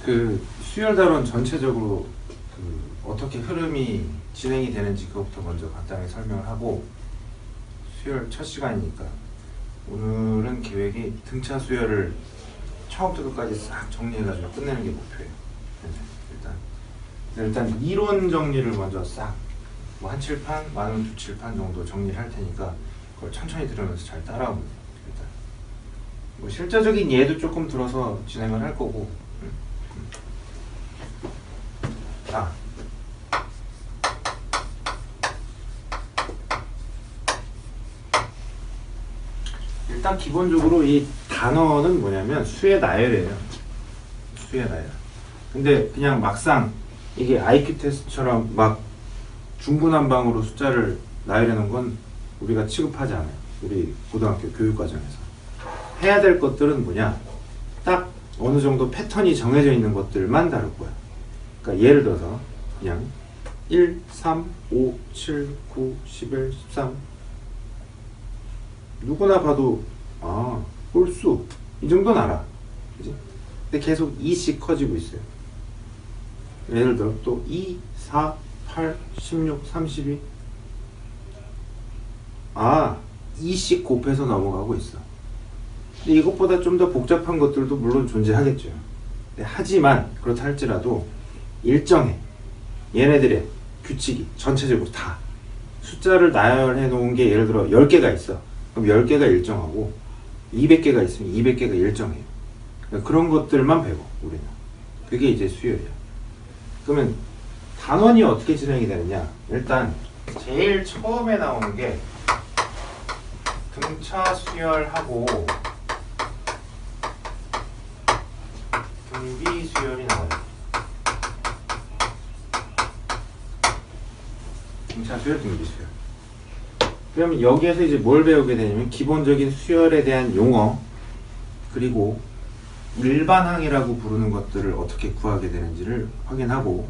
그 수열단원 전체적으로 어떻게 흐름이 진행이 되는지 그것부터 먼저 간단하게 설명을 하고, 수열 첫 시간이니까 오늘은 계획이 등차 수열을 처음부터 끝까지 싹 정리해가지고 끝내는 게 목표예요. 일단 이론 정리를 먼저 싹 뭐 한 칠판, 많으면 두 칠판 정도 정리를 할 테니까 그걸 천천히 들으면서 잘 따라오면 돼요. 일단 뭐 실제적인 예도 조금 들어서 진행을 할 거고. 자, 일단 기본적으로 이 단어는 뭐냐면 수의 나열이에요. 수의 나열. 근데 그냥 막상 이게 IQ 테스트처럼 막 중구난방으로 숫자를 나열해 놓은 건 우리가 취급하지 않아요. 우리 고등학교 교육과정에서. 해야 될 것들은 뭐냐? 딱 어느 정도 패턴이 정해져 있는 것들만 다룰 거야. 그러니까 예를 들어서 그냥 1, 3, 5, 7, 9, 11, 13 누구나 봐도 홀수 이 정도는 알아. 그지? 근데 계속 2씩 커지고 있어요. 예를 들어 또 2, 4, 8, 16, 32 2씩 곱해서 넘어가고 있어. 근데 이것보다 좀 더 복잡한 것들도 물론 존재하겠죠. 하지만 그렇다 할지라도 일정해. 얘네들의 규칙이 전체적으로 다 숫자를 나열해 놓은 게 예를 들어 10개가 있어. 그럼 10개가 일정하고 200개가 있으면 200개가 일정해요. 그러니까 그런 것들만 배워 우리는. 그게 이제 수열이야. 그러면 단원이 어떻게 진행이 되느냐? 일단 제일 처음에 나오는 게 등차 수열하고 등비 수열이 나와요. 등차 수열, 등비 수열. 그러면 여기에서 이제 뭘 배우게 되냐면 기본적인 수열에 대한 용어, 그리고 일반항이라고 부르는 것들을 어떻게 구하게 되는지를 확인하고,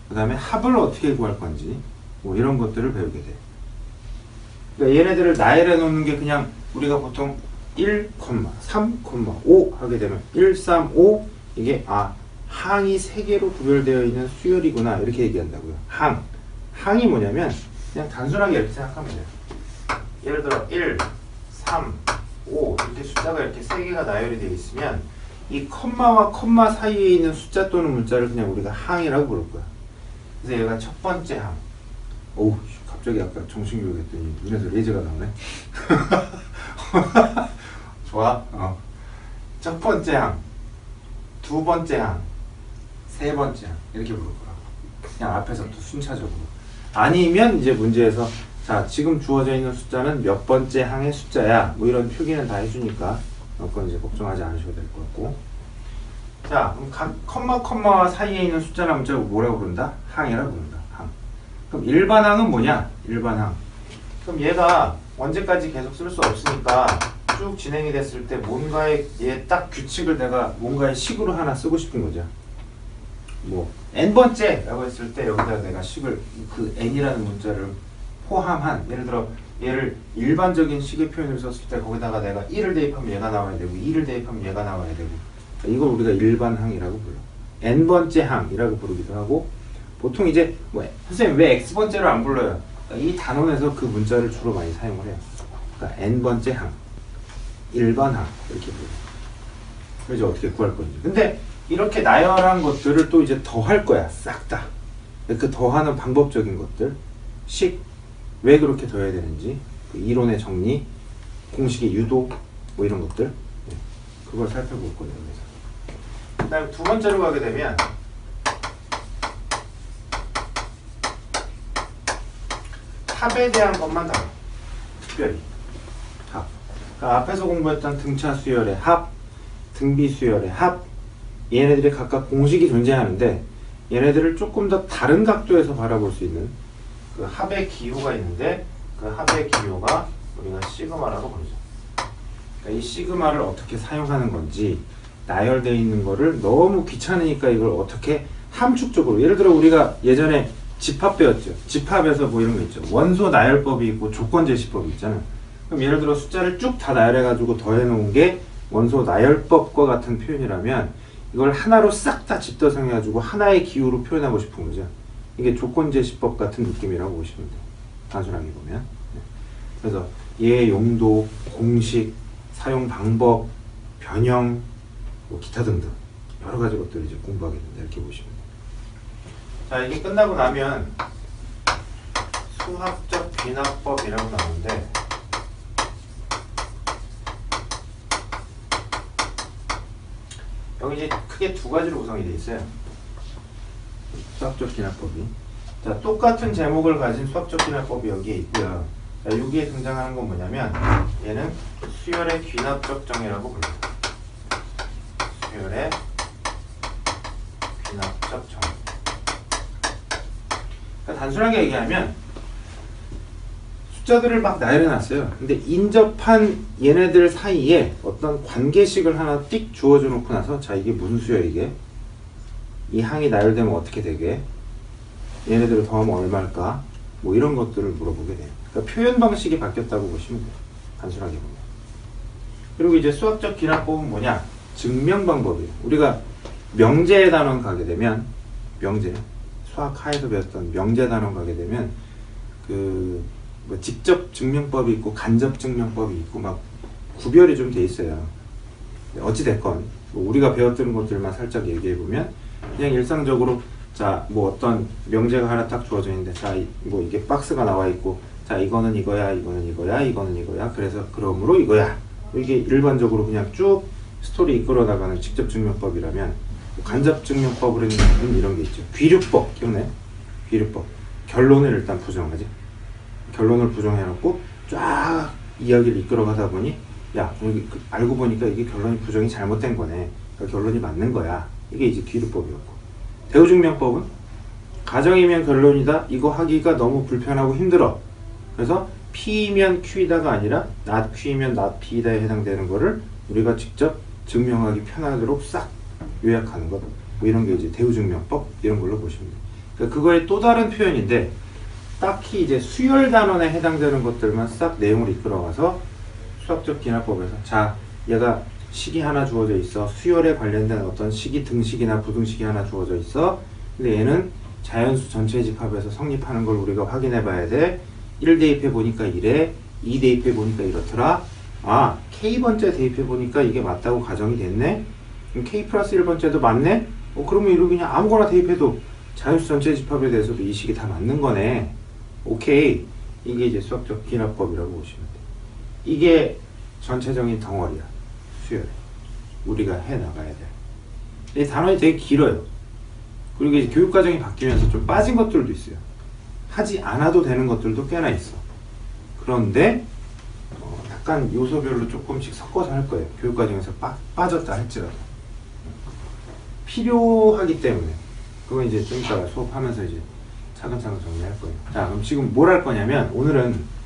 그 다음에 합을 어떻게 구할 건지 뭐 이런 것들을 배우게 돼. 그러니까 얘네들을 나열해 놓는 게 그냥 우리가 보통 1, 3, 5 하게 되면 1, 3, 5 이게 항이 3개로 구별되어 있는 수열이구나 이렇게 얘기한다고요. 항이 뭐냐면 그냥 단순하게 이렇게 생각하면 돼요. 예를 들어 1, 3, 5 이렇게 숫자가 이렇게 3개가 나열이 되어 있으면 이 컴마와 컴마 사이에 있는 숫자 또는 문자를 그냥 우리가 항이라고 부를 거야. 그래서 얘가 첫 번째 항. 갑자기 아까 정신교육 했더니 눈에서 레이저가 나오네. 좋아. 첫 번째 항, 두 번째 항, 세 번째 항 이렇게 부를 거야. 그냥 앞에서부터 순차적으로. 아니면 이제 문제에서 자, 지금 주어져 있는 숫자는 몇 번째 항의 숫자야. 뭐 이런 표기는 다 해주니까 그건 이제 걱정하지 않으셔도 될 것 같고. 자, 그럼 각 컴마와 사이에 있는 숫자나 문자를 뭐라고 부른다? 항이라고 부른다. 항. 그럼 일반항은 뭐냐? 일반항. 그럼 얘가 언제까지 계속 쓸 수 없으니까 쭉 진행이 됐을 때 뭔가의 얘 딱 규칙을 내가 뭔가의 식으로 하나 쓰고 싶은 거죠. 뭐 n번째라고 했을 때 여기다 내가 식을 그 n이라는 문자를 포함한, 예를 들어 얘를 일반적인 식의 표현을 썼을 때 거기다가 내가 1을 대입하면 얘가 나와야 되고 2를 대입하면 얘가 나와야 되고, 이걸 우리가 일반항이라고 불러. n번째 항이라고 부르기도 하고, 보통 이제 뭐 선생님 왜 x번째를 안 불러요? 그러니까 이 단원에서 그 문자를 주로 많이 사용을 해요. 그러니까 n번째 항, 일반항 이렇게 불러요. 그래서 어떻게 구할 건지. 근데 이렇게 나열한 것들을 또 이제 더할 거야. 싹 다. 그 더하는 방법적인 것들, 왜 그렇게 더해야 되는지, 그 이론의 정리, 공식의 유도, 뭐 이런 것들, 그걸 살펴볼 거예요. 그 다음에 두 번째로 가게 되면 합에 대한 것만 다뤄. 특별히 합. 그러니까 앞에서 공부했던 등차 수열의 합, 등비 수열의 합, 얘네들이 각각 공식이 존재하는데 얘네들을 조금 더 다른 각도에서 바라볼 수 있는 그 합의 기호가 있는데, 그 합의 기호가 우리가 시그마라고 부르죠. 그러니까 이 시그마를 어떻게 사용하는 건지, 나열되어 있는 거를 너무 귀찮으니까 이걸 어떻게 함축적으로, 예를 들어 우리가 예전에 집합 배웠죠. 집합에서 뭐 이런 거 있죠. 원소 나열법이 있고 조건 제시법이 있잖아. 그럼 예를 들어 숫자를 쭉 다 나열해 가지고 더해 놓은 게 원소 나열법과 같은 표현이라면, 이걸 하나로 싹 다 집더성해가지고 하나의 기호로 표현하고 싶은 거죠. 이게 조건제시법 같은 느낌이라고 보시면 돼요. 단순하게 보면. 네. 그래서 얘의 용도, 공식, 사용 방법, 변형, 뭐 기타 등등 여러 가지 것들을 이제 공부하게 된다. 이렇게 보시면 돼요. 자, 이게 끝나고 나면 수학적 귀납법이라고 나오는데 여기 이제 크게 두 가지로 구성이 되어 있어요. 수학적 귀납법이. 자, 똑같은 제목을 가진 수학적 귀납법이 여기에 있고요. 자, 여기에 등장하는 건 뭐냐면 얘는 수열의 귀납적 정의라고 불러요. 수열의 귀납적 정의. 그러니까 단순하게 얘기하면 숫자들을 막 나열해놨어요. 근데 인접한 얘네들 사이에 어떤 관계식을 하나 띡 주어줘 놓고 나서 자, 이게 무슨 수야 이게? 이 항이 나열되면 어떻게 되게? 얘네들을 더하면 얼마일까? 뭐 이런 것들을 물어보게 돼요. 그러니까 표현 방식이 바뀌었다고 보시면 돼요. 단순하게 보면. 그리고 이제 수학적 귀납법은 뭐냐? 증명 방법이에요. 우리가 명제 단원 가게 되면 명제, 수학 하에서 배웠던 명제 단원 가게 되면 뭐 직접 증명법이 있고 간접 증명법이 있고 막 구별이 좀 돼 있어요. 어찌 됐건 뭐 우리가 배웠던 것들만 살짝 얘기해 보면 그냥 일상적으로 자, 뭐 어떤 명제가 하나 딱 주어져 있는데 자, 뭐 이게 박스가 나와 있고 자, 이거는 이거야, 이거는 이거야, 이거는 이거야. 그래서 그러므로 이거야. 이게 일반적으로 그냥 쭉 스토리 이끌어 나가는 직접 증명법이라면 간접 증명법으로는 이런 게 있죠. 귀류법 기억나요? 귀류법. 결론을 일단 부정하지. 결론을 부정해놓고 쫙 이야기를 이끌어가다 보니 야, 알고 보니까 이게 결론이 부정이 잘못된 거네. 그러니까 결론이 맞는 거야. 이게 이제 귀류법이었고. 대우증명법은 가정이면 결론이다. 이거 하기가 너무 불편하고 힘들어. 그래서 P이면 Q이다가 아니라 not Q이면 not P이다에 해당되는 거를 우리가 직접 증명하기 편하도록 싹 요약하는 것. 뭐 이런 게 이제 대우증명법 이런 걸로 보시면 돼요. 그러니까 그거의 또 다른 표현인데 딱히 이제 수열 단원에 해당되는 것들만 싹 내용을 이끌어가서 수학적 귀납법에서 자, 얘가 식이 하나 주어져 있어. 수열에 관련된 어떤 식이 등식이나 부등식이 하나 주어져 있어. 근데 얘는 자연수 전체 집합에서 성립하는 걸 우리가 확인해 봐야 돼. 1 대입해 보니까 이래. 2 대입해 보니까 이렇더라. 아, K번째 대입해 보니까 이게 맞다고 가정이 됐네. 그럼 K 플러스 1번째도 맞네? 그러면 이거 그냥 아무거나 대입해도 자연수 전체 집합에 대해서도 이 식이 다 맞는 거네. 오케이. 이게 이제 수학적 귀납법이라고 보시면 돼요. 이게 전체적인 덩어리야. 수열에. 우리가 해 나가야 돼. 이 단원이 되게 길어요. 그리고 이제 교육과정이 바뀌면서 좀 빠진 것들도 있어요. 하지 않아도 되는 것들도 꽤나 있어. 그런데 약간 요소별로 조금씩 섞어서 할 거예요. 교육과정에서 빠졌다 할지라도. 필요하기 때문에. 그건 이제 좀 이따 수업하면서 이제 차근차근 정리할 거예요. 자, 그럼 지금 뭘 할 거냐면 오늘은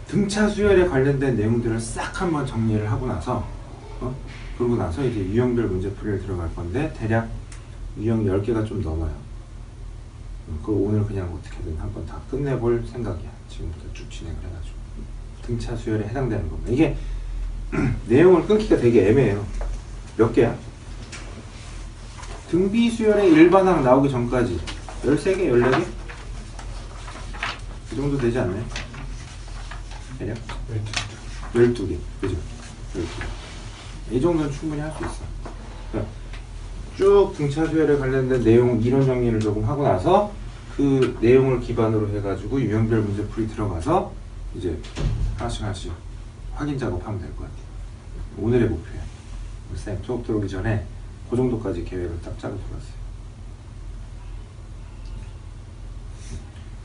등차 수열에 관련된 내용들을 싹 한번 정리를 하고 나서 그러고 나서 이제 유형별 문제풀이를 들어갈 건데 대략 유형 10개가 좀 넘어요. 그거 오늘 그냥 어떻게든 한번 다 끝내볼 생각이야. 지금부터 쭉 진행을 해가지고 등차 수열에 해당되는 겁니다. 이게 내용을 끊기가 되게 애매해요. 몇 개야? 등비 수열의 일반항 나오기 전까지 13개, 14개? 그 정도 되지 않나요? 대략? 12개. 그죠? 12개. 이 정도는 충분히 할 수 있어. 그러니까 쭉 등차 수열에 관련된 내용 이론 정리를 조금 하고 나서 그 내용을 기반으로 해가지고 유형별 문제풀이 들어가서 이제 하나씩 확인 작업하면 될 것 같아요. 오늘의 목표야. 쌤 수업 들어오기 전에 그 정도까지 계획을 딱 짜고 들어왔어요.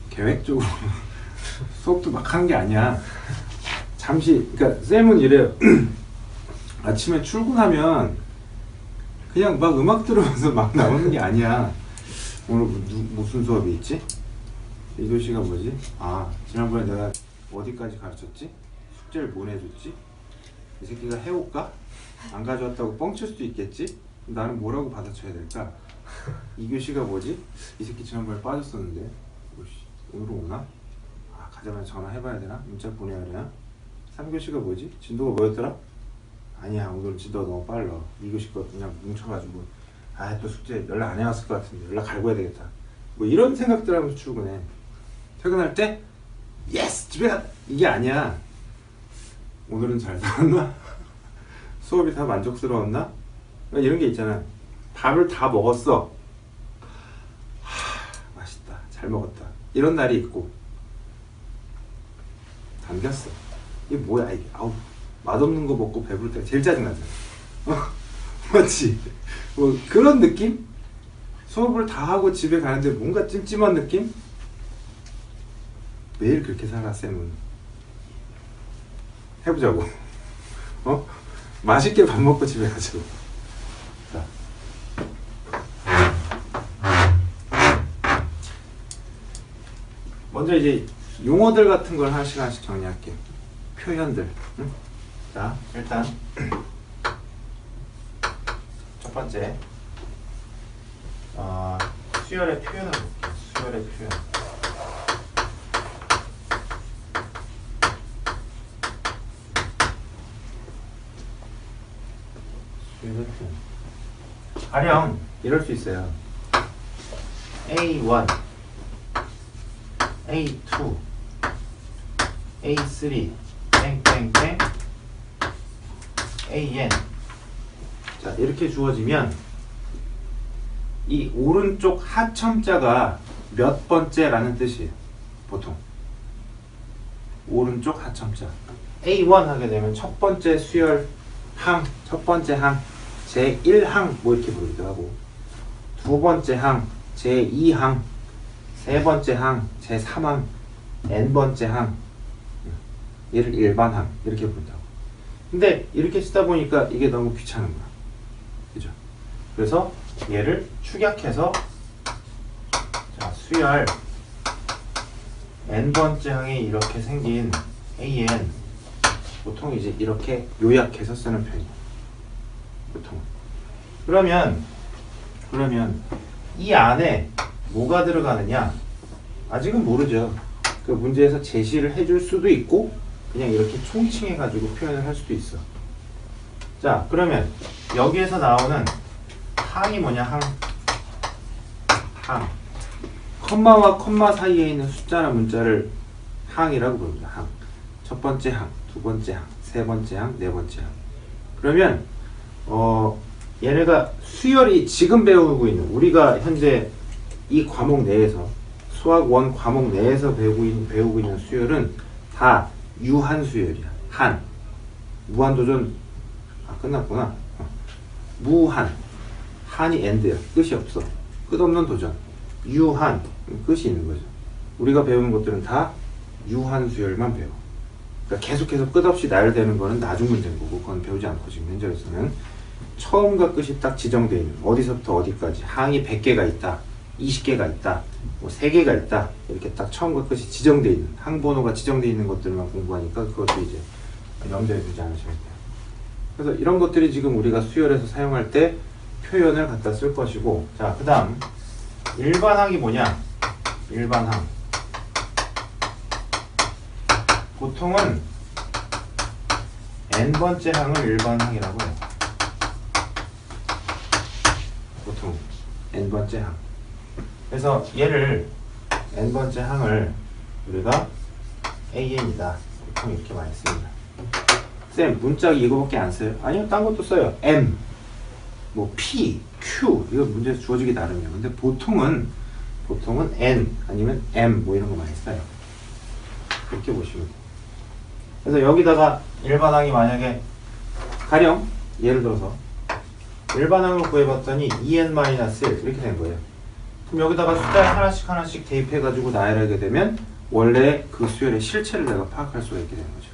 계획적으로 수업도 막 하는 게 아니야. 잠시, 그러니까 쌤은 이래요. 아침에 출근하면 그냥 막 음악 들으면서 막 나오는 게 아니야. 오늘 무슨 수업이 있지? 이 교시가 뭐지? 아, 지난번에 내가 어디까지 가르쳤지? 숙제를 뭐 내줬지? 이 새끼가 해올까? 안 가져왔다고 뻥칠 수도 있겠지? 나는 뭐라고 받아쳐야 될까? 이 교시가 뭐지? 이 새끼 지난번에 빠졌었는데 오늘은 오나? 아, 가자마자 전화해봐야 되나? 문자 보내야 되나? 3교시가 뭐지? 진도가 뭐였더라? 아니야 오늘 진도 너무 빨라. 2교시 거 그냥 뭉쳐가지고 아 또 숙제 연락 안 해왔을 것 같은데 연락 갈고 해야 되겠다. 뭐 이런 생각들 하면서 출근해. 퇴근할 때 예스 집에 갔다 이게 아니야. 오늘은 잘 살았나? 수업이 다 만족스러웠나? 그러니까 이런 게 있잖아. 밥을 다 먹었어. 맛있다. 잘 먹었다. 이런 날이 있고 담겼어. 이게 뭐야 이게. 아우 맛없는 거 먹고 배부를 때가 제일 짜증나잖아. 맞지? 뭐 그런 느낌? 수업을 다 하고 집에 가는데 뭔가 찜찜한 느낌? 매일 그렇게 살아 쌤은. 해보자고. 맛있게 밥 먹고 집에 가자고. 자. 먼저 이제 용어들 같은 걸 하나씩 정리할게요. 표현들. 응? 자, 일단 첫 번째 수열의 표현을 볼게요. 수열의 표현. 수열의 표현. 가령 이럴 수 있어요. A1, A2, A3, 땡땡땡, AN. 자, 이렇게 주어지면 이 오른쪽 하첨자가 몇 번째라는 뜻이에요. 보통 오른쪽 하첨자 A1 하게 되면 첫 번째 수열 항, 첫 번째 항 제1항 뭐 이렇게 부르기도 하고, 두 번째 항 제2항, 세 번째 항 제3항, n번째 항 얘를 일반항 이렇게 부른다고. 근데 이렇게 쓰다 보니까 이게 너무 귀찮은 거야. 그죠? 그래서 얘를 축약해서 자, 수열 n번째 항에 이렇게 생긴 AN 보통 이제 이렇게 요약해서 쓰는 편이에요. 보통. 그러면 이 안에 뭐가 들어가느냐? 아직은 모르죠. 그 문제에서 제시를 해줄 수도 있고 그냥 이렇게 총칭해가지고 표현을 할 수도 있어. 자, 그러면 여기에서 나오는 항이 뭐냐? 항. 컴마와 컴마 사이에 있는 숫자나 문자를 항이라고 부릅니다. 항. 첫 번째 항, 두 번째 항, 세 번째 항, 네 번째 항. 그러면 얘네가 수열이 지금 배우고 있는, 우리가 현재 이 과목 내에서 수학 1 과목 내에서 배우고 있는 수열은 다 유한 수열이야. 한. 무한도전 끝났구나. 무한. 한이 엔드야. 끝이 없어. 끝없는 도전. 유한. 끝이 있는 거죠. 우리가 배우는 것들은 다 유한 수열만 배워. 그러니까 계속해서 끝없이 나열되는 거는 나중 문제인 거고, 그건 배우지 않고 지금 현재로서는 처음과 끝이 딱 지정되어 있는, 어디서부터 어디까지 항이 100개가 있다, 20개가 있다, 뭐 3개가 있다, 이렇게 딱 처음과 끝이 지정되어 있는, 항번호가 지정되어 있는 것들만 공부하니까 그것도 이제 염두에 두지 않으셔야 돼요. 그래서 이런 것들이 지금 우리가 수열에서 사용할 때 표현을 갖다 쓸 것이고, 자, 그 다음 일반항이 뭐냐? 일반항 보통은 n번째 항을 일반항이라고 해요. 보통 n번째 항. 그래서 얘를 n번째 항을 우리가 AN이다. 보통 이렇게 많이 씁니다. 쌤, 문자 이거밖에 안 써요? 아니요, 딴 것도 써요. M, 뭐 P, Q, 이거 문제 주어지기 나름이에요. 근데 보통은 N 아니면 M 뭐 이런 거 많이 써요. 그렇게 보시면 돼요. 그래서 여기다가 일반항이 만약에 가령 예를 들어서 일반항을 구해봤더니 2n-1 이렇게 된 거예요. 그럼 여기다가 숫자 하나씩 대입해가지고 나열하게 되면 원래 그 수열의 실체를 내가 파악할 수가 있게 되는 거죠.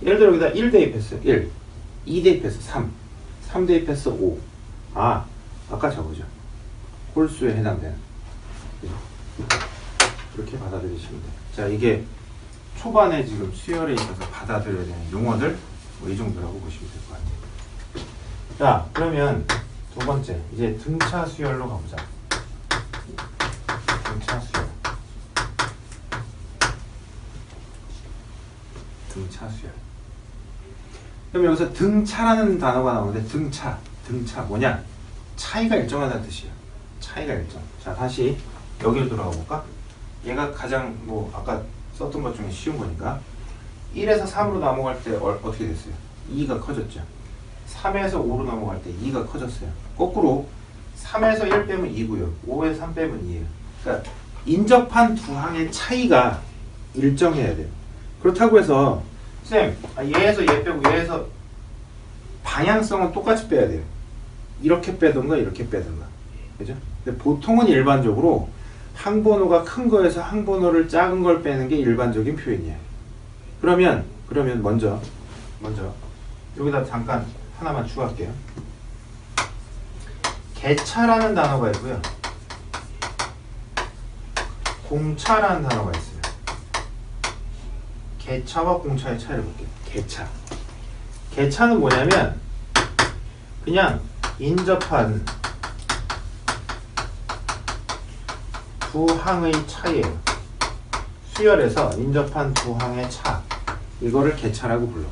예를 들어 여기다 1 대입했어요. 1, 2 대입했어. 3 대입했어. 5. 아, 아까 저거죠. 홀수에 해당되는. 그렇게 받아들이시면 돼요. 자, 이게 초반에 지금 수열에 있어서 받아들여야 되는 용어들 뭐 이 정도라고 보시면 될 것 같아요. 자, 그러면 두 번째 이제 등차 수열로 가보자. 등차 수열. 등차 수열. 그럼 여기서 등차라는 단어가 나오는데 등차 뭐냐? 차이가 일정하다는 뜻이야. 차이가 일정. 자, 다시 여기로 돌아가 볼까? 얘가 가장 뭐 아까 썼던 것 중에 쉬운 거니까 1에서 3으로 넘어갈 때 어떻게 됐어요? 2가 커졌죠. 3에서 5로 넘어갈 때 2가 커졌어요. 거꾸로 3에서 1 빼면 2고요. 5에서 3 빼면 2예요. 그러니까 인접한 두 항의 차이가 일정해야 돼요. 그렇다고 해서 쌤, 얘에서 얘 빼고 얘에서 방향성은 똑같이 빼야 돼요. 이렇게 빼든가 이렇게 빼든가. 그죠? 근데 보통은 일반적으로 항번호가 큰 거에서 항번호를 작은 걸 빼는 게 일반적인 표현이에요. 그러면 먼저 여기다 잠깐 하나만 추가할게요. 개차라는 단어가 있고요. 공차라는 단어가 있어요. 개차와 공차의 차이를 볼게요. 개차는 뭐냐면 그냥 인접한 두 항의 차이예요. 수열에서 인접한 두 항의 차, 이거를 개차라고 불러.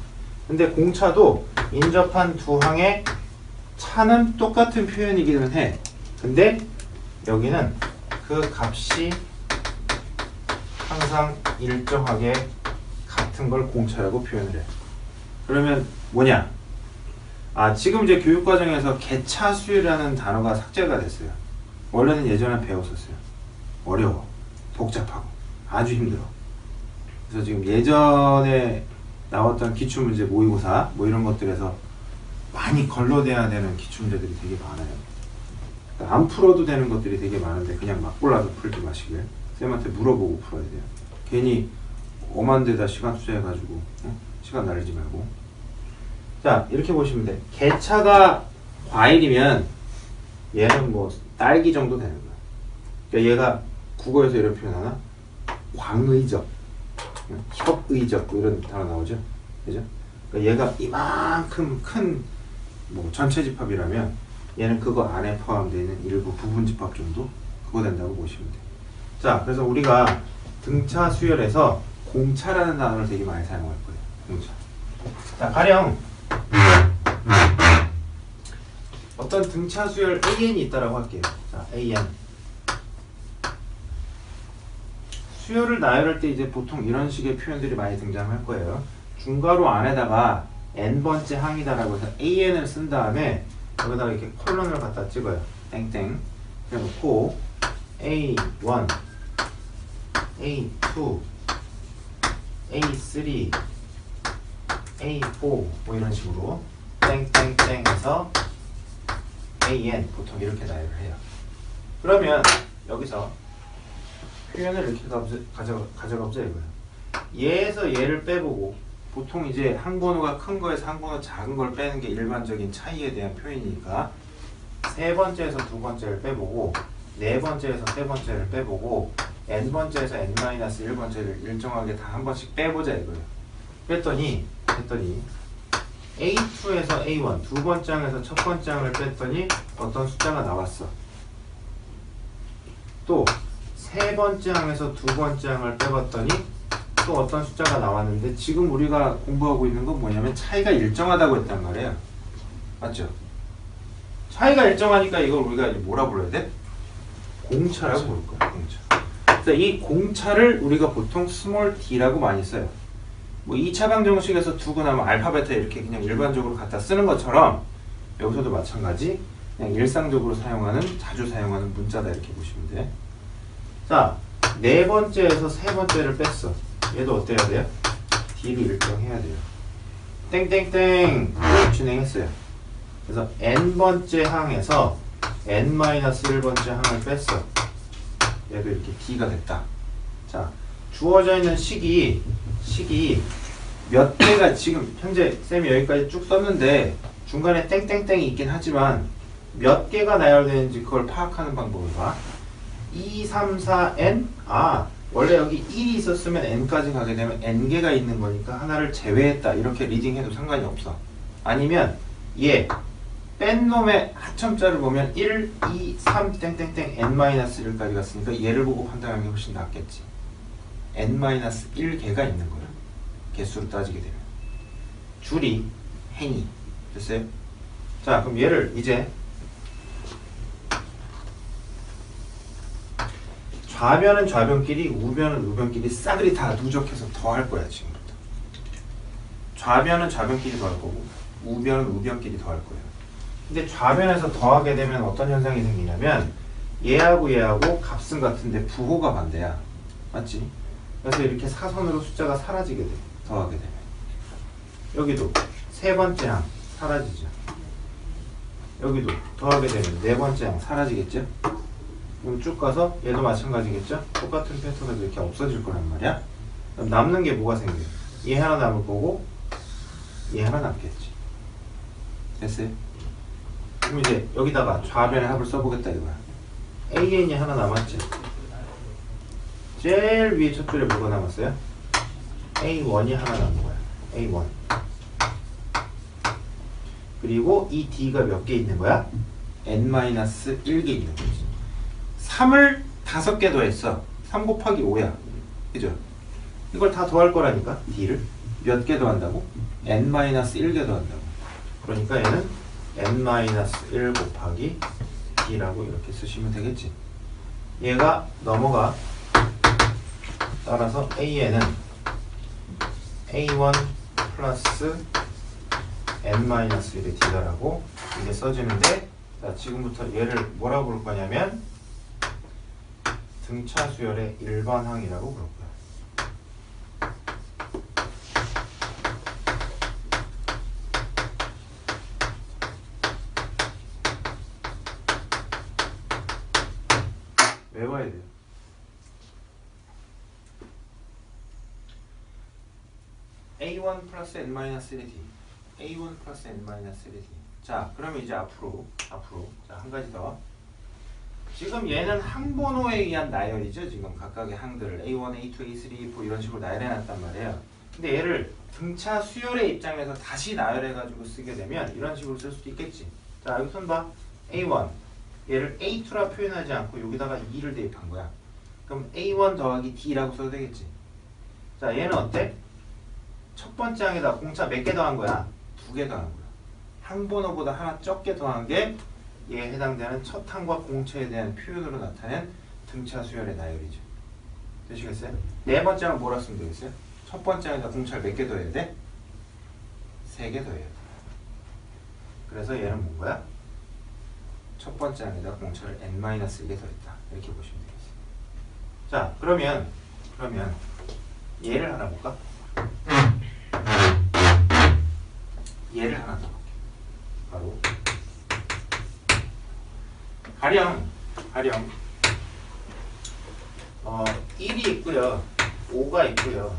근데 공차도 인접한 두 항의 차는 똑같은 표현이기는 해. 근데 여기는 그 값이 항상 일정하게 같은 걸 공차라고 표현을 해. 그러면 뭐냐? 지금 이제 교육과정에서 개차 수열이라는 단어가 삭제가 됐어요. 원래는 예전에 배웠었어요. 어려워, 복잡하고 아주 힘들어. 그래서 지금 예전에 나왔던 기출문제 모의고사 뭐 이런 것들에서 많이 걸러내야 되는 기출문제들이 되게 많아요. 그러니까 안 풀어도 되는 것들이 되게 많은데 그냥 막 골라서 풀지 마시길. 쌤한테 물어보고 풀어야 돼요. 괜히 엄한 데다 시간 투자해가지고 시간 날리지 말고. 자, 이렇게 보시면 돼. 개차가 과일이면 얘는 뭐 딸기 정도 되는 거야. 그러니까 얘가 국어에서 이런 표현 하나? 광의적, 협의적 뭐 이런 단어 나오죠. 그죠? 그러니까 얘가 이만큼 큰 뭐 전체 집합이라면 얘는 그거 안에 포함되어 있는 일부 부분 집합 정도? 그거 된다고 보시면 돼. 자, 그래서 우리가 등차 수열에서 공차라는 단어를 되게 많이 사용할 거예요. 공차. 자, 가령 어떤 등차 수열 AN이 있다라고 할게요. 자, AN. 수열을 나열할 때 이제 보통 이런 식의 표현들이 많이 등장할 거예요. 중괄호 안에다가 n번째 항이다라고 해서 AN을 쓴 다음에 여기다가 이렇게 콜론을 갖다 찍어요. 땡땡. 해놓고 A1, A2, A3, A4 뭐 이런 식으로 땡땡땡 해서 AN 보통 이렇게 나열을 해요. 그러면 여기서 표현을 이렇게 가져가보자 이거예요. 얘에서 얘를 빼보고 보통 이제 항번호가 큰 거에서 항번호 작은 걸 빼는 게 일반적인 차이에 대한 표현이니까 세 번째에서 두 번째를 빼보고 네 번째에서 세 번째를 빼보고 n번째에서 n-1번째를 일정하게 다 한 번씩 빼보자 이거예요. 뺐더니 A2에서 A1 두 번째 항에서 첫 번째 항을 뺐더니 어떤 숫자가 나왔어. 또 세 번째 항에서 두 번째 항을 빼봤더니 또 어떤 숫자가 나왔는데 지금 우리가 공부하고 있는 건 뭐냐면 차이가 일정하다고 했단 말이에요. 맞죠? 차이가 일정하니까 이걸 우리가 뭐라 불러야 돼? 공차라고 부를 거야. 공차. 그래서 이 공차를 우리가 보통 스몰 d라고 많이 써요. 뭐 2차 방정식에서 두고 나면 알파, 베타 이렇게 그냥 일반적으로 갖다 쓰는 것처럼 여기서도 마찬가지 그냥 일상적으로 자주 사용하는 문자다 이렇게 보시면 돼. 자, 네 번째에서 세 번째를 뺐어. 얘도 어때야 돼요? D를 일정해야 돼요. 땡땡땡 진행했어요. 그래서 n번째 항에서 n-1번째 항을 뺐어. 얘도 이렇게 D가 됐다. 자, 주어져 있는 식이 몇 개가 지금 현재 쌤이 여기까지 쭉 썼는데 중간에 땡땡땡이 있긴 하지만 몇 개가 나열되는지 그걸 파악하는 방법을 봐. 2, 3, 4, n? 원래 여기 1이 있었으면 n까지 가게 되면 n개가 있는 거니까 하나를 제외했다 이렇게 리딩해도 상관이 없어. 아니면 얘 뺀 놈의 합첨자를 보면 1, 2, 3 땡땡땡 n-1까지 갔으니까 얘를 보고 판단하는 게 훨씬 낫겠지. n-1개가 있는 거야. 개수로 따지게 되면. 줄이 행위. 됐어요? 자, 그럼 얘를 이제 좌변은 좌변끼리, 우변은 우변끼리 싸그리 다 누적해서 더할 거야, 지금부터. 좌변은 좌변끼리 더할 거고, 우변은 우변끼리 더할 거예요. 근데 좌변에서 더하게 되면 어떤 현상이 생기냐면, 얘하고 얘하고 값은 같은데 부호가 반대야. 맞지? 그래서 이렇게 사선으로 숫자가 사라지게 돼. 더하게 되면. 여기도 세 번째 항 사라지죠. 여기도 더하게 되면 네 번째 항 사라지겠죠? 그럼 쭉 가서 얘도 마찬가지겠죠? 똑같은 패턴으로 이렇게 없어질 거란 말이야. 그럼 남는 게 뭐가 생겨요? 얘 하나 남을 거고 얘 하나 남겠지. 됐어요? 그럼 이제 여기다가 좌변의 합을 써보겠다 이거야. AN이 하나 남았지. 제일 위에 첫 줄에 뭐가 남았어요? A1이 하나 남은 거야. A1. 그리고 이 D가 몇 개 있는 거야? N-1개 있는 거지. 3을 5개 더했어. 3 곱하기 5야. 그죠? 이걸 다 더할 거라니까, D를. 몇 개 더한다고? N-1개 더한다고. 그러니까 얘는 N-1 곱하기 D라고 이렇게 쓰시면 되겠지. 얘가 넘어가. 따라서 AN은 A1 플러스 N-1의 D다라고 이게 써지는데, 자, 지금부터 얘를 뭐라고 부를 거냐면 등차 수열의 일반항이라고 부를 거야. 외워야 돼요. A1 플러스 N-1의 D, A1 플러스 N-1의 D. 자, 그러면 이제 앞으로 자, 한 가지 더. 지금 얘는 항번호에 의한 나열이죠. 지금 각각의 항들을 A1, A2, A3, A4 이런 식으로 나열해놨단 말이에요. 근데 얘를 등차 수열의 입장에서 다시 나열해가지고 쓰게 되면 이런 식으로 쓸 수도 있겠지. 자, 여기 손 봐. A1 얘를 A2라 표현하지 않고 여기다가 2를 대입한 거야. 그럼 A1 더하기 D라고 써도 되겠지. 자, 얘는 어때? 첫 번째 항에다 공차 몇 개 더한 거야? 2개 더한 거야. 항번호보다 하나 적게 더한 게 얘에 해당되는 첫 항과 공차에 대한 표현으로 나타낸 등차 수열의 나열이죠. 되시겠어요? 네 번째 항은 뭐라 쓰면 되겠어요? 첫 번째 항에다 공차를 몇 개 더해야 돼? 3개 더해야 돼. 그래서 얘는 뭔 거야? 첫 번째 항에다 공차를 N-1개 더했다. 이렇게 보시면 되겠어요. 자, 그러면 얘를 하나 볼까? 얘를 하나 더 볼게요. 바로 가령 1이 있고요, 5가 있고요,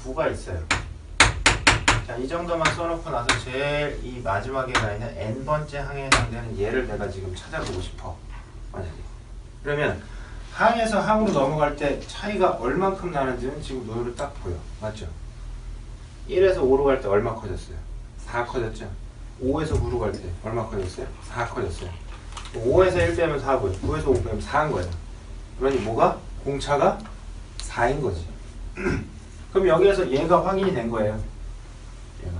9가 있어요. 자, 이 정도만 써놓고 나서 제일 이 마지막에 가 있는 n번째 항에 해당되는 얘를 내가 지금 찾아보고 싶어. 만약에 그러면 항에서 항으로 넘어갈 때 차이가 얼만큼 나는지는 지금 노를 딱 보여. 맞죠? 1에서 5로 갈 때 얼마 커졌어요? 4 커졌죠? 5에서 9로 갈 때 얼마 커졌어요? 4 커졌어요. 5에서 1 빼면 4고요. 9에서 5 빼면 4인 거예요. 그러니 뭐가? 공차가 4인 거지. 그럼 여기에서 얘가 확인이 된 거예요. 얘가.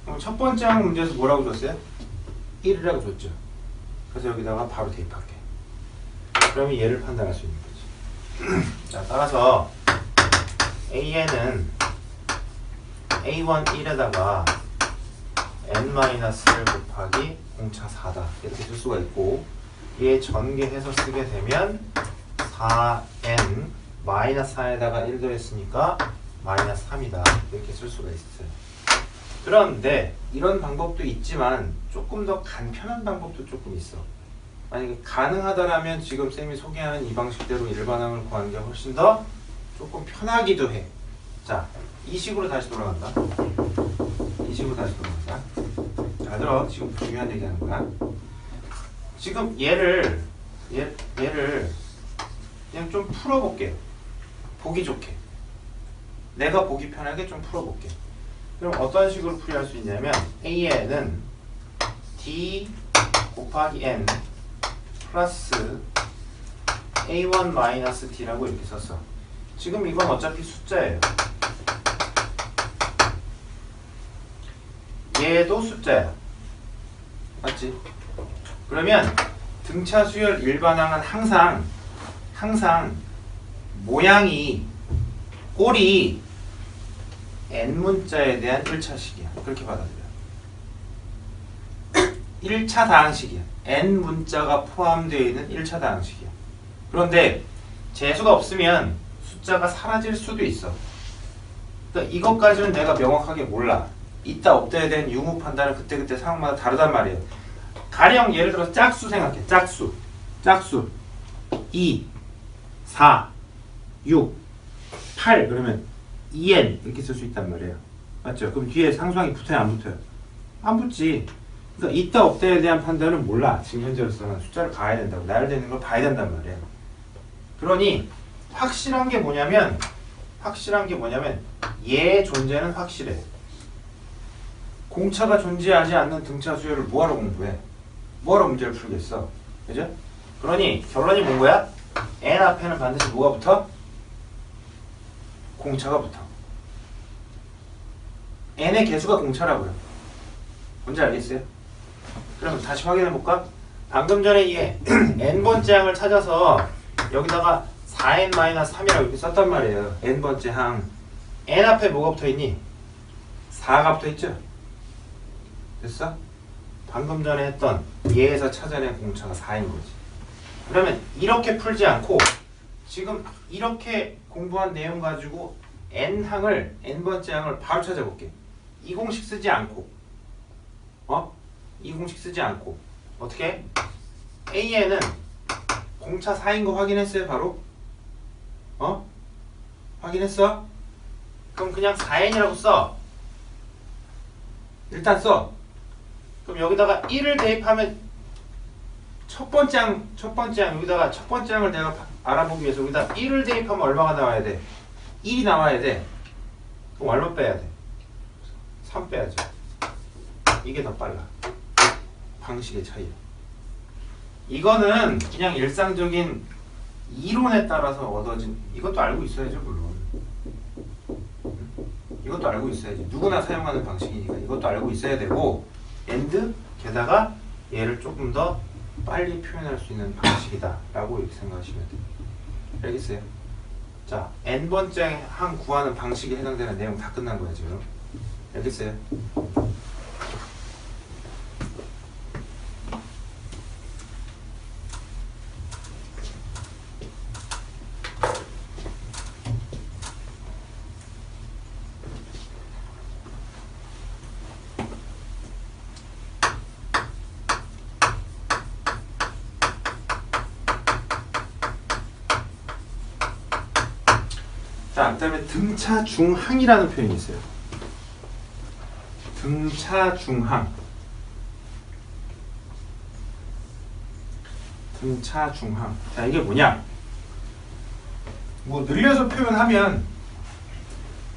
그럼 첫 번째 항 문제에서 뭐라고 줬어요? 1이라고 줬죠. 그래서 여기다가 바로 대입할게. 그러면 얘를 판단할 수 있는 거지. 자, 따라서 AN은 A1 1에다가 N-1 곱하기 공차 4다. 이렇게 쓸 수가 있고, 얘 전개해서 쓰게 되면 4N 마이너스 4에다가 1 더했으니까 마이너스 3이다. 이렇게 쓸 수가 있어요. 그런데 이런 방법도 있지만 조금 더 간편한 방법도 조금 있어. 만약에 가능하다라면 지금 쌤이 소개하는 이 방식대로 일반항을 구하는 게 훨씬 더 조금 편하기도 해. 자, 이 식으로 다시 돌아간다. 이 식으로 다시 돌아간다. 잘 들어. 지금 중요한 얘기 하는 거야. 지금 얘를 그냥 좀 풀어볼게요. 보기 좋게. 내가 보기 편하게 좀 풀어볼게. 그럼 어떤 식으로 풀이할 수 있냐면 AN은 D 곱하기 N 플러스 A1 마이너스 D라고 이렇게 썼어. 지금 이건 어차피 숫자예요. 얘도 숫자야. 맞지? 그러면 등차 수열 일반항은 항상 모양이 꼴이 n문자에 대한 1차식이야. 그렇게 받아들여. 1차 다항식이야. n문자가 포함되어 있는 1차 다항식이야. 그런데 재수가 없으면 숫자가 사라질 수도 있어. 그러니까 이것까지는 내가 명확하게 몰라. 있다 없다에 대한 유무 판단은 그때그때 상황마다 다르단 말이에요. 가령 예를 들어서 짝수 생각해. 짝수 2, 4, 6, 8 그러면 2n 이렇게 쓸 수 있단 말이에요. 맞죠? 그럼 뒤에 상수항이 붙어요 안 붙어요? 안 붙지. 그러니까 있다 없다에 대한 판단은 몰라. 지금 현재로서는 숫자를 봐야 된다고. 나열되는 걸 봐야 된단 말이에요. 그러니 확실한 게 뭐냐면 얘의 존재는 확실해. 공차가 존재하지 않는 등차 수열을 뭐하러 공부해? 뭐하러 문제를 풀겠어? 그죠? 그러니 결론이 뭔 거야? n 앞에는 반드시 뭐가 붙어? 공차가 붙어. n의 개수가 공차라고요. 뭔지 알겠어요? 그럼 다시 확인해볼까? 방금 전에 이 n번째 항을 찾아서 여기다가 4n-3이라고 이렇게 썼단 말이에요. n번째 항. n 앞에 뭐가 붙어있니? 4가 붙어있죠? 됐어? 방금 전에 했던 얘에서 찾아낸 공차가 4인 거지. 그러면 이렇게 풀지 않고 지금 이렇게 공부한 내용 가지고 n번째 항을 바로 찾아볼게. 이 공식 쓰지 않고 이 공식 쓰지 않고 어떻게? AN은 공차 4인 거 확인했어요 바로? 확인했어? 그럼 그냥 4n이라고 써. 일단 써. 그럼 여기다가 1을 대입하면 첫 번째 항 여기다가 첫 번째 항을 내가 알아보기 위해서 여기다 1을 대입하면 얼마가 나와야 돼? 1이 나와야 돼. 그럼 얼마 빼야 돼? 3 빼야죠. 이게 더 빨라. 방식의 차이야. 이거는 그냥 일상적인 이론에 따라서 얻어진, 이것도 알고 있어야죠 물론. 이것도 알고 있어야지. 누구나 사용하는 방식이니까 이것도 알고 있어야 되고, and 게다가 얘를 조금 더 빨리 표현할 수 있는 방식이다 라고 이렇게 생각하시면 돼요. 알겠어요? 자, n번째 항 구하는 방식에 해당되는 내용 다 끝난 거야 지금. 알겠어요? 자, 그 다음에 등차 중항이라는 표현이 있어요. 등차 중항. 자, 이게 뭐냐? 뭐 늘려서 표현하면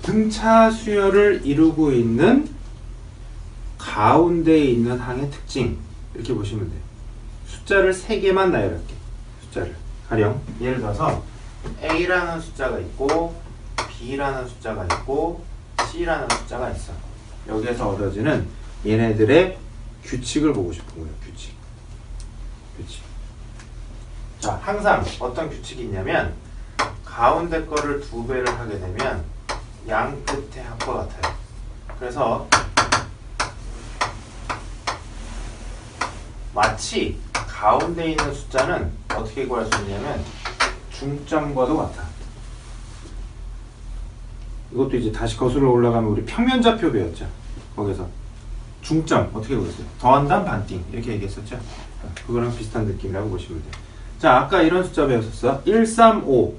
등차 수열을 이루고 있는 가운데에 있는 항의 특징 이렇게 보시면 돼요. 숫자를 3개만 나열할게. 숫자를 가령 예를 들어서 A라는 숫자가 있고 B라는 숫자가 있고 C라는 숫자가 있어. 여기에서 얻어지는 얘네들의 규칙을 보고 싶은 거예요. 규칙. 자, 항상 어떤 규칙이 있냐면 가운데 거를 2배를 하게 되면 양 끝의 합과 같아요. 그래서 마치 가운데 있는 숫자는 어떻게 구할 수 있냐면 중점과도 같아. 이것도 이제 다시 거슬러 올라가면 우리 평면좌표 배웠죠. 거기서 중점 어떻게 구했어요? 더한단 반띵 이렇게 얘기했었죠. 그거랑 비슷한 느낌이라고 보시면 돼요. 자, 아까 이런 숫자 배웠었어. 1, 3, 5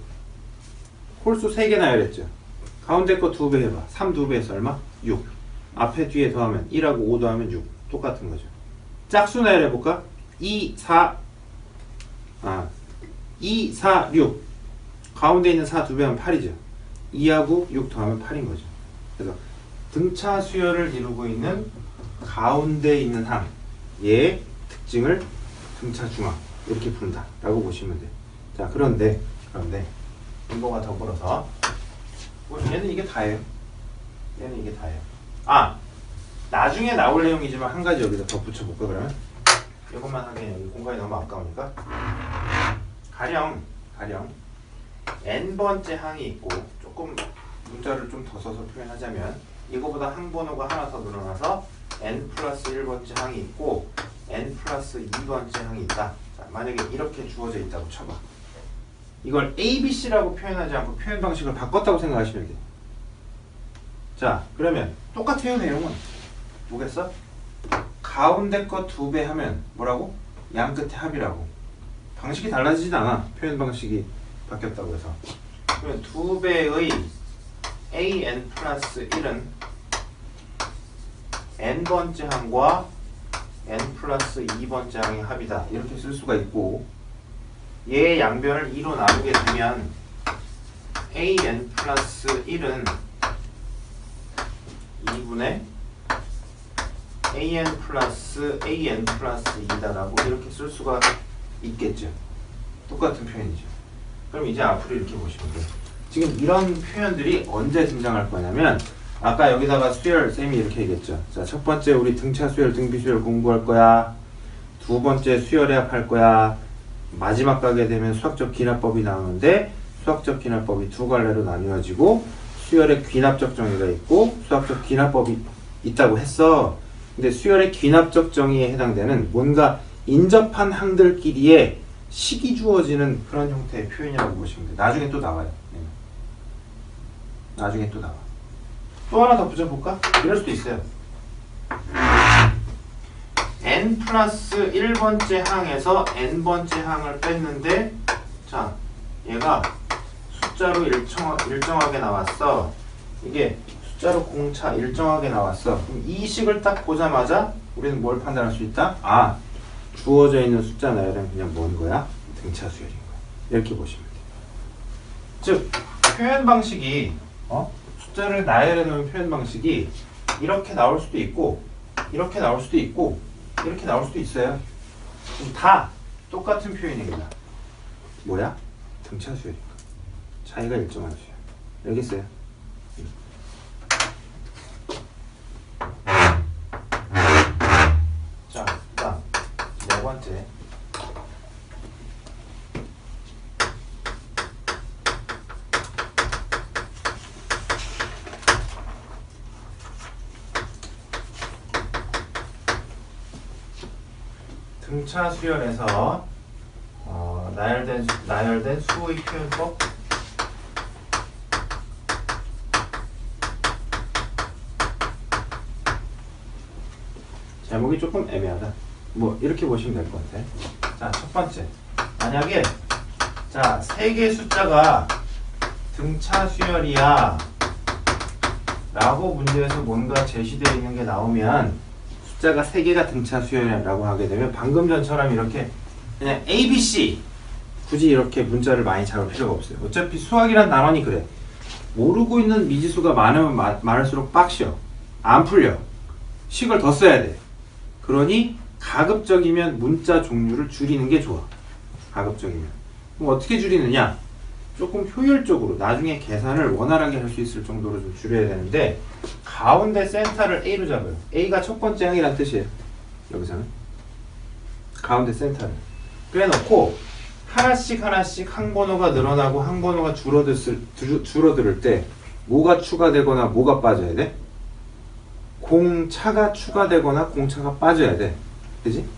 홀수 3개 나열했죠. 가운데 거 2배 해봐. 3 2배 해서 얼마? 6. 앞에 뒤에 더하면 1하고 5 더하면 6. 똑같은 거죠. 짝수 나열해볼까? 2, 4 6 가운데 있는 4 2배 하면 8이죠. 2하고 6 더하면 8인 거죠. 그래서 등차 수열을 이루고 있는 가운데 있는 항, 얘의 특징을 등차 중항 이렇게 부른다 라고 보시면 돼요. 자, 그런데 이거와 더불어서 얘는 이게 다예요. 나중에 나올 내용이지만 한 가지 여기다 덧붙여 볼까 그러면? 이것만 하기엔 여기 공간이 너무 아까우니까. 가령 n번째 항이 있고, 조금 문자를 좀 더 써서 표현하자면 이거보다 항번호가 하나 더 늘어나서 n 플러스 1번째 항이 있고 n 플러스 2번째 항이 있다. 자, 만약에 이렇게 주어져 있다고 쳐봐. 이걸 A, B, C라고 표현하지 않고 표현 방식을 바꿨다고 생각하시면 돼. 자, 그러면 똑같아요. 내용은 뭐겠어? 가운데 거 2배 하면 뭐라고? 양 끝에 합이라고. 방식이 달라지진 않아. 표현 방식이 바뀌었다고 해서. 그러면 2배의 an 플러스 1은 n번째 항과 n 플러스 2번째 항의 합이다. 이렇게 쓸 수가 있고, 얘의 양변을 2로 나누게 되면 an 플러스 1은 2분의 an 플러스 2다라고 이렇게 쓸 수가 있겠죠. 똑같은 표현이죠. 그럼 이제 앞으로 이렇게 보시면 돼요. 지금 이런 표현들이 언제 등장할 거냐면, 아까 여기다가 수열 쌤이 이렇게 얘기했죠. 자, 첫 번째 우리 등차 수열, 등비 수열 공부할 거야. 두 번째 수열해합 할 거야. 마지막 가게 되면 수학적 귀납법이 나오는데, 수학적 귀납법이 두 갈래로 나뉘어지고 수열의 귀납적 정의가 있고 수학적 귀납법이 있다고 했어. 근데 수열의 귀납적 정의에 해당되는 뭔가 인접한 항들끼리의 식이 주어지는 그런 형태의 표현이라고 보시면 돼요. 나중에 또 나와요. 나중에 또 나와. 또 하나 더 붙여볼까? 이럴 수도 있어요. n 플러스 1번째 항에서 n번째 항을 뺐는데, 자, 얘가 숫자로 일정하게 나왔어. 이게 숫자로 공차 일정하게 나왔어. 그럼 이 식을 딱 보자마자 우리는 뭘 판단할 수 있다? 아, 주어져 있는 숫자 나열은 그냥 뭔 거야? 등차 수열인 거야. 이렇게 보시면 돼요. 즉, 표현 방식이 숫자를 나열해 놓은 표현 방식이 이렇게 나올 수도 있고, 이렇게 나올 수도 있고, 이렇게 나올 수도 있어요. 다 똑같은 표현입니다. 뭐야? 등차 수열인 거야. 차이가 일정한 수열. 알겠어요? 자, 그다음 네 번째. 등차 수열에서 나열된 수의 표현법. 제목이 조금 애매하다. 뭐 이렇게 보시면 될 것 같아. 자, 첫 번째. 만약에 자, 세 개의 숫자가 등차 수열이야 라고 문제에서 뭔가 제시되어 있는 게 나오면, 숫자가 3개가 등차 수열이라고 하게 되면 방금 전처럼 이렇게 그냥 A, B, C 굳이 이렇게 문자를 많이 잡을 필요가 없어요. 어차피 수학이란 단원이 그래. 모르고 있는 미지수가 많으면 많을수록 빡셔. 안 풀려. 식을 더 써야 돼. 그러니 가급적이면 문자 종류를 줄이는 게 좋아. 가급적이면. 그럼 어떻게 줄이느냐? 조금 효율적으로 나중에 계산을 원활하게 할 수 있을 정도로 좀 줄여야 되는데, 가운데 센터를 A로 잡아요. A가 첫 번째 항이란 뜻이에요. 여기서는 가운데 센터를 그래 놓고 하나씩 항번호가 늘어나고 항번호가 줄어들 때 뭐가 추가되거나 뭐가 빠져야 돼? 공차가 추가되거나 공차가 빠져야 돼. 그지?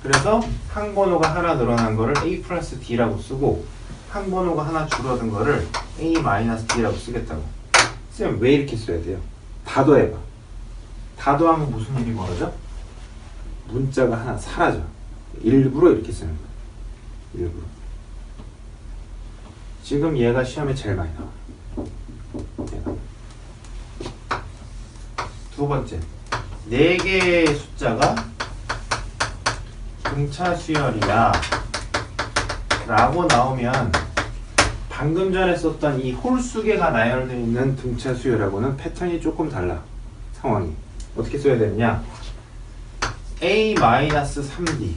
그래서 항번호가 하나 늘어난 거를 A 플러스 D라고 쓰고, 항번호가 하나 줄어든 거를 A 마이너스 D라고 쓰겠다고. 쌤, 왜 이렇게 써야 돼요? 다 더해봐. 다 더하면 무슨 일이 벌어져? 문자가 하나 사라져. 일부러 이렇게 쓰는 거야. 일부러. 지금 얘가 시험에 제일 많이 나와. 얘가. 두 번째. 4개의 숫자가 등차 수열이야 라고 나오면, 방금 전에 썼던 이 홀수계가 나열되어 있는 등차 수열하고는 패턴이 조금 달라. 상황이. 어떻게 써야 되느냐? A-3D,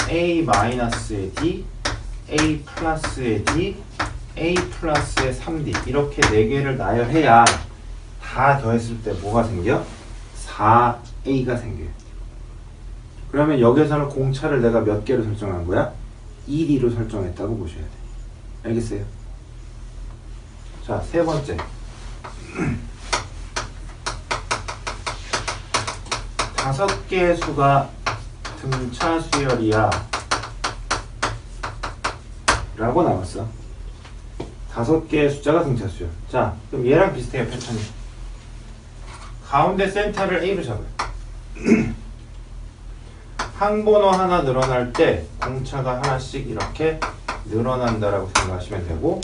A-의 D, A 플러스의 D, A 플러스의 3D, 이렇게 4개를 나열해야 다 더했을 때 뭐가 생겨? A가 생겨요. 그러면 여기서는 공차를 내가 몇 개로 설정한 거야? 1, 2로 설정했다고 보셔야 돼. 알겠어요? 자, 세 번째. 다섯 개의 수가 등차 수열이야 라고 나왔어. 다섯 개의 숫자가 등차 수열. 자, 그럼 얘랑 비슷해요, 패턴이. 가운데 센터를 A로 잡아요. 항번호 하나 늘어날 때 공차가 하나씩 이렇게 늘어난다라고 생각하시면 되고,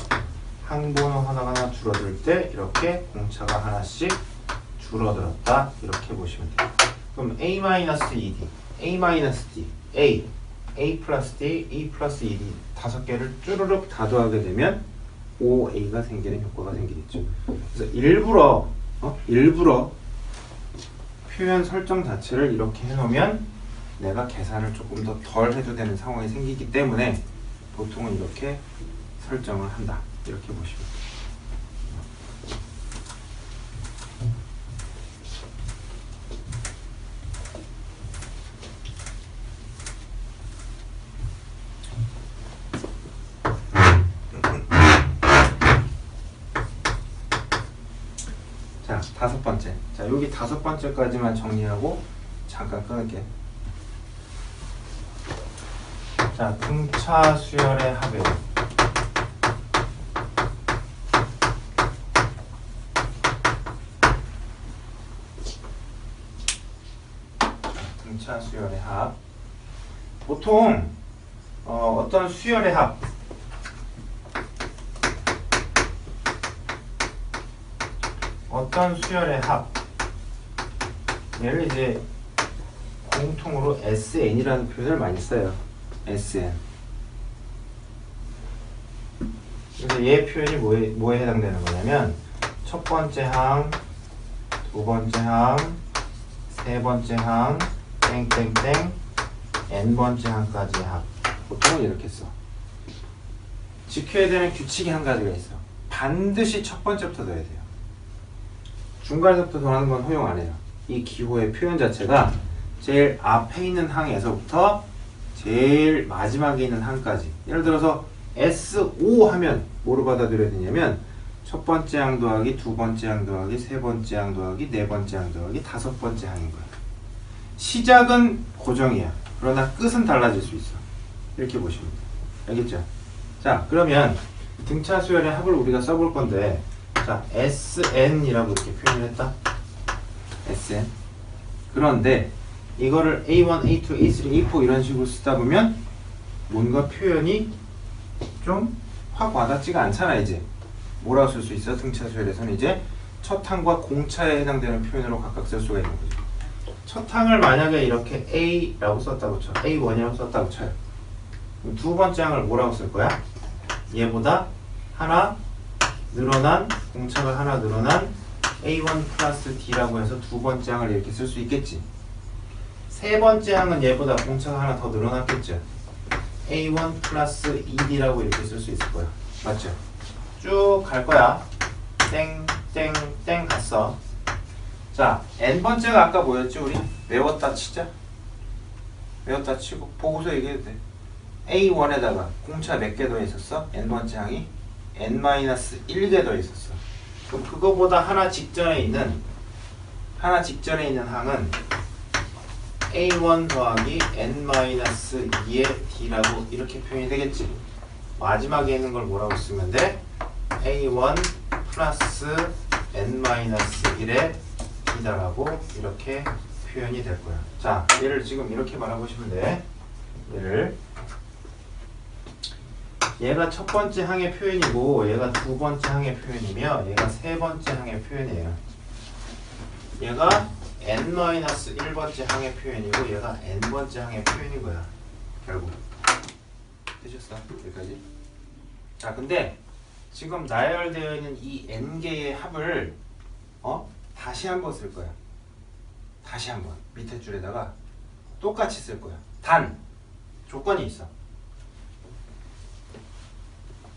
항번호 하나가 줄어들 때 이렇게 공차가 하나씩 줄어들었다 이렇게 보시면 돼요. 그럼 A-ED, A-D, A 플러스 D, A 플러스 ED 다섯 개를 쭈르륵 다 더하게 되면 OA가 생기는 효과가 생기겠죠. 그래서 일부러 표현 설정 자체를 이렇게 해놓으면 내가 계산을 조금 더 덜 해도 되는 상황이 생기기 때문에 보통은 이렇게 설정을 한다. 이렇게 보시면 돼요. 자, 다섯 번째. 자, 여기 다섯 번째까지만 정리하고 잠깐 끊을게. 자, 등차 수열의 합의. 등차 수열의 합. 보통 어떤 수열의 합, 어떤 수열의 합, 얘를 이제 공통으로 SN이라는 표현을 많이 써요. SN. 그래서 얘 표현이 뭐에 해당되는 거냐면 첫 번째 항, 두 번째 항, 세 번째 항, 땡땡땡, n번째 항까지의 합. 보통은 이렇게 써. 지켜야 되는 규칙이 한 가지가 있어. 반드시 첫 번째부터 넣어야 돼요. 중간에서부터 더하는 건 허용 안 해요. 이 기호의 표현 자체가 제일 앞에 있는 항에서부터 제일 마지막에 있는 항까지. 예를 들어서 S5 하면 뭐로 받아들여야 되냐면 첫 번째 항 더하기, 두 번째 항 더하기, 세 번째 항 더하기, 네 번째 항 더하기, 다섯 번째 항인 거야. 시작은 고정이야. 그러나 끝은 달라질 수 있어. 이렇게 보시면 돼. 알겠죠? 자, 그러면 등차 수열의 합을 우리가 써볼 건데, 자, SN이라고 이렇게 표현을 했다. SN. 그런데 이거를 A1, A2, A3, A4 이런 식으로 쓰다 보면 뭔가 표현이 좀 확 와닿지가 않잖아. 이제 뭐라고 쓸 수 있어? 등차 수열에서는 이제 첫 항과 공차에 해당되는 표현으로 각각 쓸 수가 있는 거죠. 첫 항을 만약에 이렇게 A라고 썼다고 쳐. A1이라고 썼다고 쳐요. 그럼 두 번째 항을 뭐라고 쓸 거야? 얘보다 하나 늘어난, 공차가 하나 늘어난 A1 플러스 D라고 해서 두 번째 항을 이렇게 쓸 수 있겠지. 세 번째 항은 얘보다 공차가 하나 더 늘어났겠죠. A1 플러스 ED라고 이렇게 쓸 수 있을 거야. 맞죠? 쭉 갈 거야. 땡, 땡, 땡 갔어. 자, n번째가 아까 뭐였지? 우리 외웠다 치자. 외웠다 치고 보고서 얘기해도 돼. A1에다가 공차 몇 개 더 있었어? n번째 항이 n-1개 더 있었어. 그럼 그거보다 하나 직전에 있는 항은 A1 더하기 n-2의 D라고 이렇게 표현이 되겠지. 마지막에 있는 걸 뭐라고 쓰면 돼? A1 플러스 n-1의 D다라고 이렇게 표현이 될 거야. 자, 얘를 지금 이렇게 말해보시면 돼. 얘가 첫 번째 항의 표현이고 얘가 두 번째 항의 표현이며 얘가 세 번째 항의 표현이에요. 얘가 n-1번째 항의 표현이고 얘가 n번째 항의 표현인 거야. 결국 되셨어? 여기까지? 자, 근데 지금 나열되어 있는 이 n개의 합을 다시 한번 쓸 거야. 다시 한번 밑에 줄에다가 똑같이 쓸 거야. 단 조건이 있어.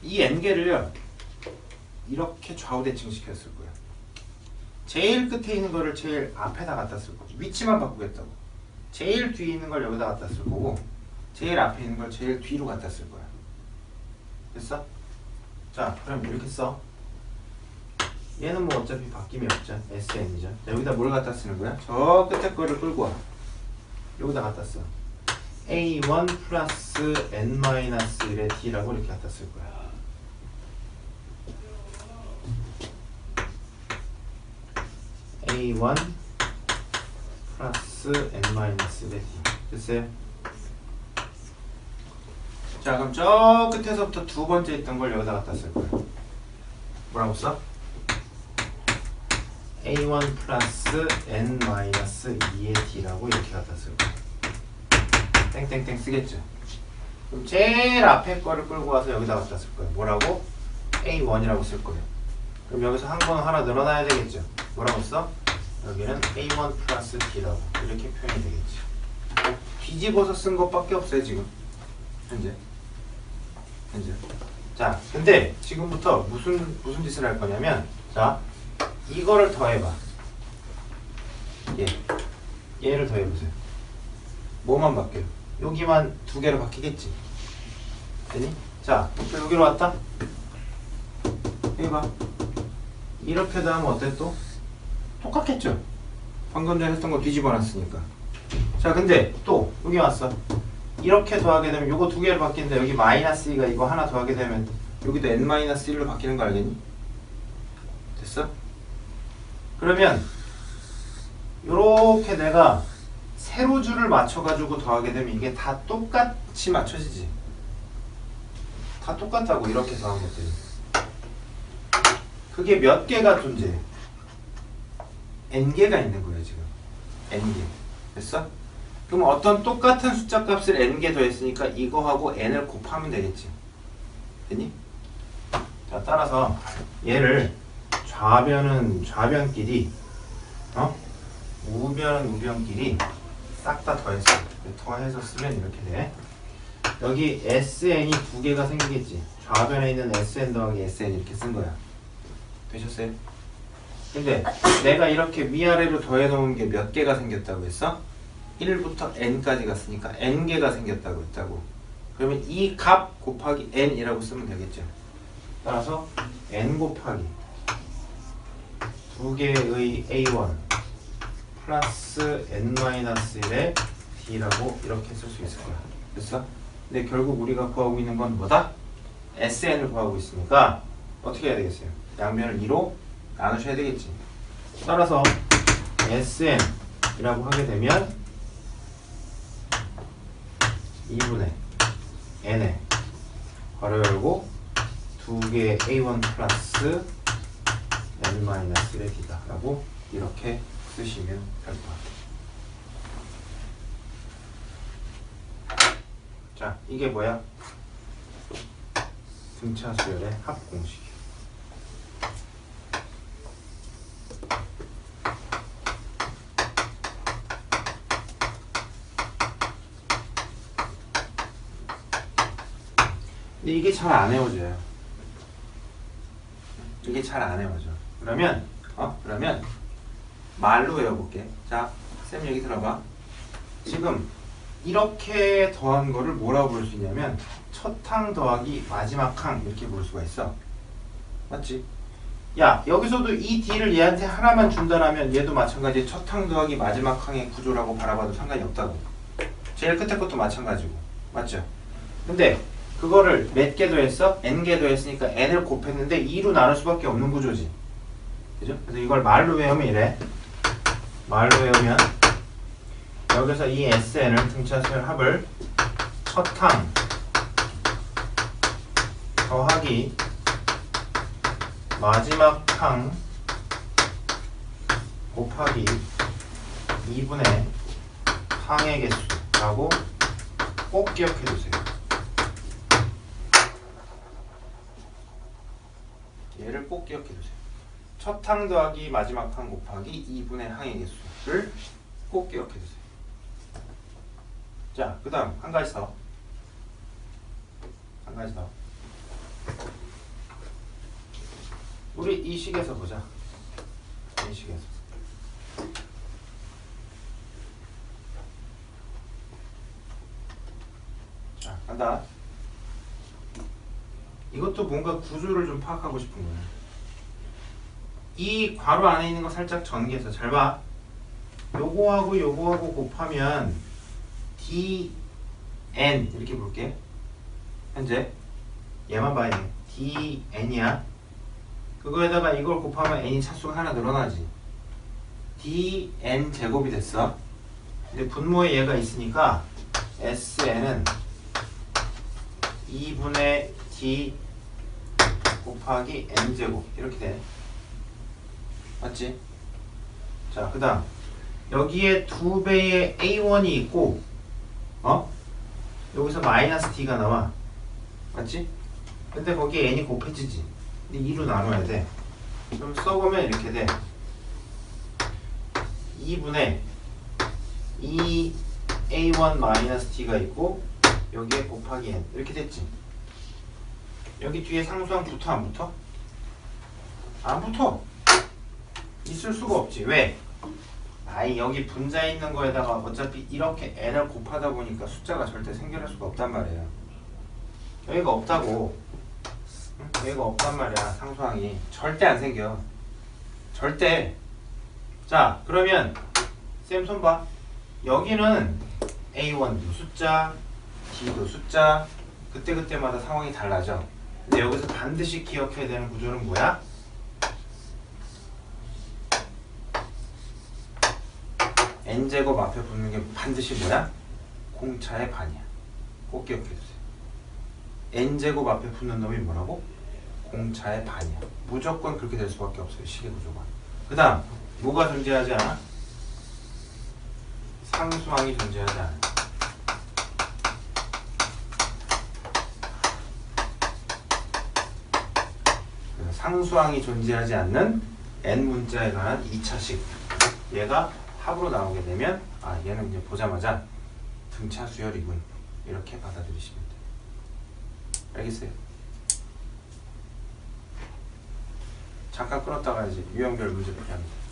이 n개를요 이렇게 좌우대칭 시켰을 거야. 제일 끝에 있는 거를 제일 앞에다 갖다 쓸 거지. 위치만 바꾸겠다고. 제일 뒤에 있는 걸 여기다 갖다 쓸 거고 제일 앞에 있는 걸 제일 뒤로 갖다 쓸 거야. 됐어? 자, 그럼 이렇게 써. 얘는 뭐 어차피 바뀜이 없죠. SN이죠. 자, 여기다 뭘 갖다 쓰는 거야? 저 끝에 거를 끌고 와. 여기다 갖다 써. A1 플러스 N-1의 D라고 이렇게 갖다 쓸 거야. A1 플러스 N-1의 D. 됐어요? 자, 그럼 저 끝에서부터 두 번째 있던 걸 여기다 갖다 쓸 거야. 뭐라고 써? A1 플러스 N-2의 D라고 이렇게 갖다 쓸 거야. 땡땡땡 쓰겠죠. 그럼 제일 앞에 거를 끌고 와서 여기다 갖다 쓸 거예요. 뭐라고? A1이라고 쓸 거예요. 그럼 여기서 한 번 하나 늘어나야 되겠죠. 뭐라고 써? 여기는 A1 플러스 D라고 이렇게 표현이 되겠죠. 뒤집어서 쓴 것밖에 없어요 지금. 현재. 자, 근데 지금부터 무슨 짓을 할 거냐면, 자, 이거를 더해봐. 얘를 더해보세요. 뭐만 바뀌어요? 여기만 두 개로 바뀌겠지. 되니? 자, 여기로 왔다. 여기 봐. 이렇게 하면 어때 또? 똑같겠죠? 방금 전에 했던 거 뒤집어 놨으니까. 자, 근데 또 여기 왔어. 이렇게 더하게 되면 요거 두 개로 바뀌는데 여기 마이너스 2가 이거 하나 더하게 되면 여기도 n-1로 바뀌는 거 알겠니? 됐어? 그러면 요렇게 내가 세로줄을 맞춰가지고 더하게 되면 이게 다 똑같이 맞춰지지. 다 똑같다고 이렇게 더한 것들이. 그게 몇 개가 존재해? n개가 있는 거예요 지금. n개. 됐어? 그럼 어떤 똑같은 숫자 값을 n개 더했으니까 이거하고 n을 곱하면 되겠지. 됐니? 자, 따라서 얘를 좌변은 좌변끼리, 우변은 우변끼리 싹 다 더했어. 더해서 쓰면 이렇게 돼. 여기 SN이 두 개가 생기겠지. 좌변에 있는 SN 더하기 SN 이렇게 쓴 거야. 되셨어요? 근데 내가 이렇게 위아래로 더해 놓은 게 몇 개가 생겼다고 했어? 1부터 n까지 갔으니까 n개가 생겼다고 했다고. 그러면 이 값 곱하기 n이라고 쓰면 되겠죠. 따라서 n 곱하기 두 개의 a1 플러스 n-1의 d라고 이렇게 쓸 수 있을 거야. 됐어? 근데 결국 우리가 구하고 있는 건 뭐다? sn을 구하고 있으니까 어떻게 해야 되겠어요? 양변을 2로 나누셔야 되겠지. 따라서 sn이라고 하게 되면 2분의 n에 괄호 열고 두 개의 a1 플러스 n-1의 d다 라고 이렇게 쓰시면 될 것 같아요. 자, 이게 뭐야? 등차 수열의 합 공식이야. 근데 이게 잘 안 외워져요. 이게 잘 안 외워져. 그러면 말로 외워볼게. 자, 쌤 얘기 들어봐. 지금 이렇게 더한 거를 뭐라고 부를 수 있냐면 첫 항 더하기 마지막 항 이렇게 볼 수가 있어. 맞지? 야, 여기서도 이 D를 얘한테 하나만 준다라면 얘도 마찬가지 첫 항 더하기 마지막 항의 구조라고 바라봐도 상관이 없다고. 제일 끝에 것도 마찬가지고. 맞죠? 근데 그거를 몇 개 더했어? n개 더했으니까 n을 곱했는데 2로 나눌 수밖에 없는 구조지. 그죠? 그래서 이걸 말로 외우면 이래. 말로 외우면 여기서 이 SN을 등차수열 합을 첫 항 더하기 마지막 항 곱하기 2분의 항의 개수라고 꼭 기억해 두세요. 얘를 꼭 기억해 두세요. 첫 항 더하기 마지막 항 곱하기 2분의 항의 개수를 꼭 기억해 두세요. 자, 그 다음 한 가지 더. 우리 이 식에서 보자. 이 식에서. 자, 간다. 이것도 뭔가 구조를 좀 파악하고 싶은 거야. 이 괄호 안에 있는 거 살짝 전개해서 잘 봐. 요거하고 요거하고 곱하면 dn 이렇게 볼게. 현재 얘만 봐야 돼. dn이야. 그거에다가 이걸 곱하면 n이 차수가 하나 늘어나지. dn 제곱이 됐어. 근데 분모에 얘가 있으니까 sn은 2분의 d 곱하기 n제곱 이렇게 돼. 맞지? 자, 그 다음 여기에 2배의 a1이 있고 여기서 마이너스 d가 나와. 맞지? 근데 거기에 n이 곱해지지. 근데 2로 나눠야 돼. 그럼 써보면 이렇게 돼. 2분의 2a1 마이너스 d가 있고 여기에 곱하기 n 이렇게 됐지. 여기 뒤에 상수항 붙어 안 붙어? 안 붙어. 있을 수가 없지. 왜? 아이 여기 분자에 있는 거에다가 어차피 이렇게 n을 곱하다 보니까 숫자가 절대 생겨날 수가 없단 말이에요. 여기가 없다고. 응? 여기가 없단 말이야. 상수항이 절대 안 생겨. 절대. 자, 그러면 쌤 손 봐. 여기는 A1도 숫자, D도 숫자, 그때그때마다 상황이 달라져. 근데 여기서 반드시 기억해야 되는 구조는 뭐야? n제곱 앞에 붙는 게 반드시 뭐야? 공차의 반이야. 꼭 기억해주세요. n제곱 앞에 붙는 놈이 뭐라고? 공차의 반이야. 무조건 그렇게 될 수밖에 없어요. 식의 구조가. 그 다음 뭐가 존재하지 않아? 상수항이 존재하지 않아. 상수항이 존재하지 않는 n 문자에 관한 2차식. 얘가 합으로 나오게 되면 얘는 이제 보자마자 등차 수열이군. 이렇게 받아들이시면 돼요. 알겠어요? 잠깐 끊었다가 이제 유형별 문제 풀이합니다.